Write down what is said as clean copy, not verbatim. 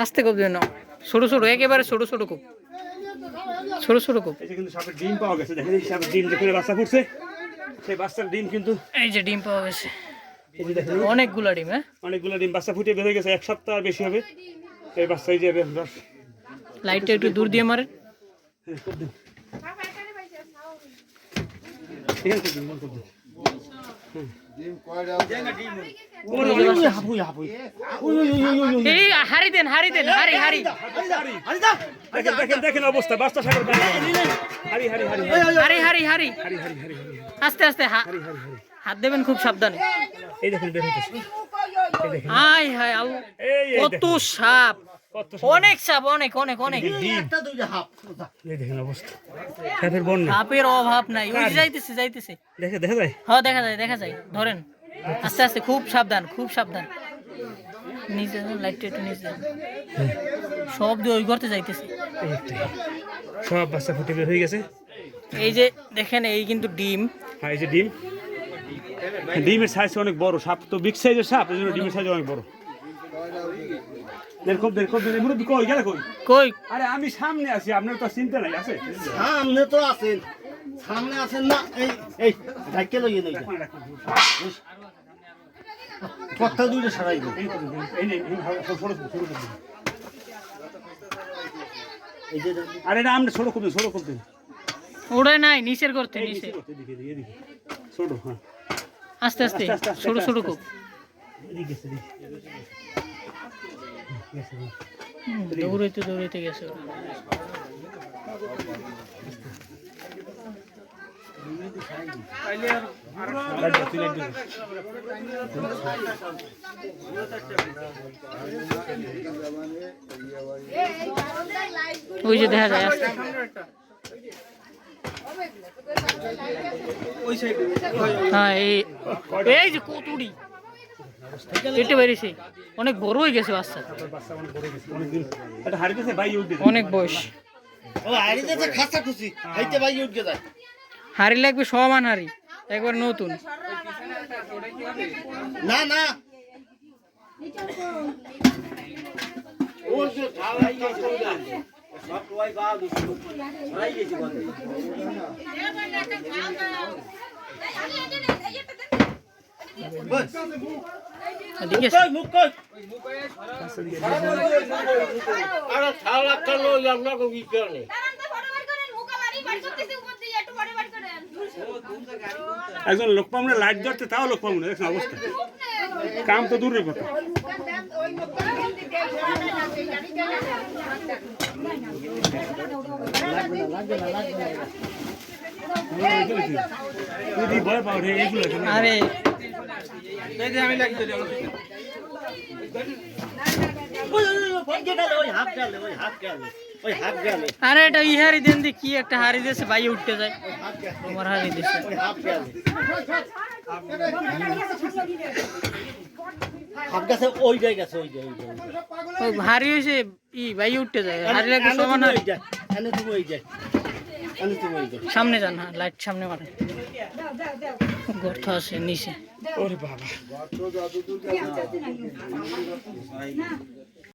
আস্তে কোপ দেন ছোট ছোট একেবারে ছোট ছোট কোপ ছোট ছোট কোপ। এই যে কিন্তু সাপের ডিম পাওয়া গেছে, দেখেন এই সাপের ডিম দেখে বাচ্চা ফুটছে, সেই বাচ্চার ডিম কিন্তু এই যে ডিম পাওয়া গেছে এই যে দেখেন অনেকগুলা ডিম। হ্যাঁ অনেকগুলো ডিম বাচ্চা ফুটে বের হয়ে গেছে, 1 সপ্তাহ আর বেশি হবে এই বাচ্চা। এই যে রস লাইটটা একটু দূর দিয়ে মারেন। এই হারি দেন হারি দেন হারি হারি দেখেন অবস্থা বাচ্চা সাগর হারি হারি হারি হারি হারি হারি হারি হারি হারি আস্তে আস্তে হাত দেবেন খুব সাবধানে। এই দেখেন বের হইতেছে, এই দেখেন হাই হাই আল্লাহ কত সাপ, অনেক সাপ, অনেক অনেক অনেক। এই দেখেন অবস্থা সাপের বন্যা, সাপের অভাব নাই। ওই যে যাইতেছে যাইতেছে, দেখা যায়। হ্যাঁ দেখা যায় দেখা যায়। ধরেন আস্তে আস্তে খুব সাবধান খুব সাবধান। নিচে লাইটটা একটু নিচে সব দিয়ে ওই করতে যাইতেছে। সব বাচ্চা ফুটে বের হয়ে গেছে। এই যে দেখেন এই কিন্তু ডিম। হ্যাঁ এই যে ডিম, ডিমের সাইজ অনেক বড়, সাপ তো বিগ সাইজের সাপ, এই জন্য ডিমের সাইজ অনেক বড়। মুরব্বি কই গেলে কই কই? আরে আমি সামনে আছি, আপনার তো চিন্তা নাই আছে। সামনে তো আছেন, সামনে আছেন না। এই এই ঢাকে লইয়ে লইয়া কথা দুইটা সারাই দিন। আরে এটা আমরা ছোট করবেন, ছোট করবেন। ওড়ে নাই নিচের করতে নিচে ছোট, হ্যাঁ আস্তে আস্তে ছোট ছোট কোপ। দৌড়াইতে দৌড়াইতে গেছে ওরা। ওই যে দেখা যায় আস্তে। হ্যাঁ এই যে কতুড়ি কেটে বেরিয়েছে, অনেক বড় হয়ে গেছে বাচ্চা, অনেক বয়স। হাড়ি লাগবে সমান হাড়ি, একবার নতুন। না না একজন লোক পাবো না, লাইট ধরতে তাও লোক পাবো না, দেখছেন অবস্থা। কাম তো দূরের কথা। আরে আরে এটা ই হারি দেন দি, কি একটা হারি দিয়েছে বাইরে উঠতে যায়, তোমার হারি দিয়েছে। হারি হয়েছে ই বাইরে উঠতে যায়, হারি লাগবে সমান হারি। সামনে যান, হ্যাঁ লাইট সামনে মারেন, গর্ত আছে নিচে। ওরে বাবা